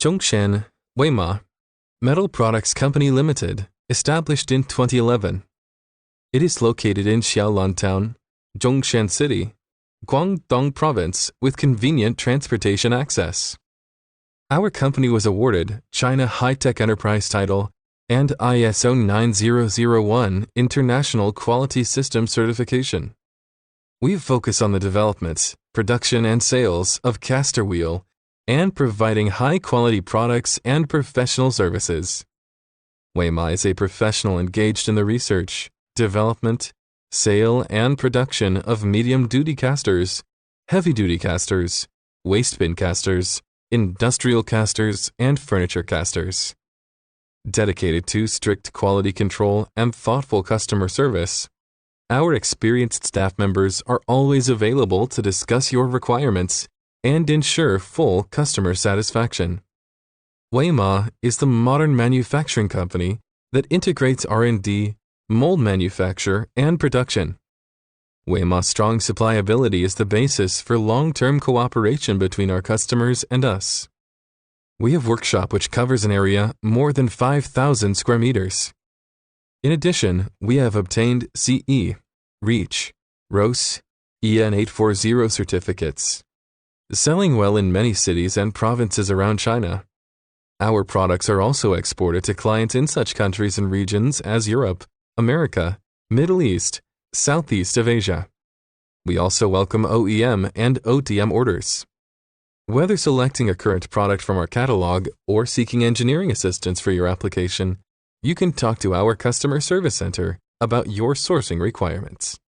Zhongshan, VIMA, Metal Products Company Limited, established in 2011. It is located in Xiaolan Town, Zhongshan City, Guangdong Province, with convenient transportation access. Our company was awarded China High-Tech Enterprise title and ISO 9001 International Quality System certification. We focus on the development, production, and sales of caster wheel and providing high-quality products and professional services. VIMA is a professional engaged in the research, development, sale, and production of medium-duty casters, heavy-duty casters, waste bin casters, industrial casters, and furniture casters. Dedicated to strict quality control and thoughtful customer service, our experienced staff members are always available to discuss your requirements and ensure full customer satisfaction. VIMA is the modern manufacturing company that integrates R&D, mold manufacture, and production. VIMA's strong supply ability is the basis for long-term cooperation between our customers and us. We have workshop which covers an area more than 5,000 square meters. In addition, we have obtained CE, REACH, ROS, EN 840 certificates, selling well in many cities and provinces around China. Our products are also exported to clients in such countries and regions as Europe, America, Middle East, Southeast of Asia. We also welcome OEM and ODM orders. Whether selecting a current product from our catalog or seeking engineering assistance for your application, you can talk to our customer service center about your sourcing requirements.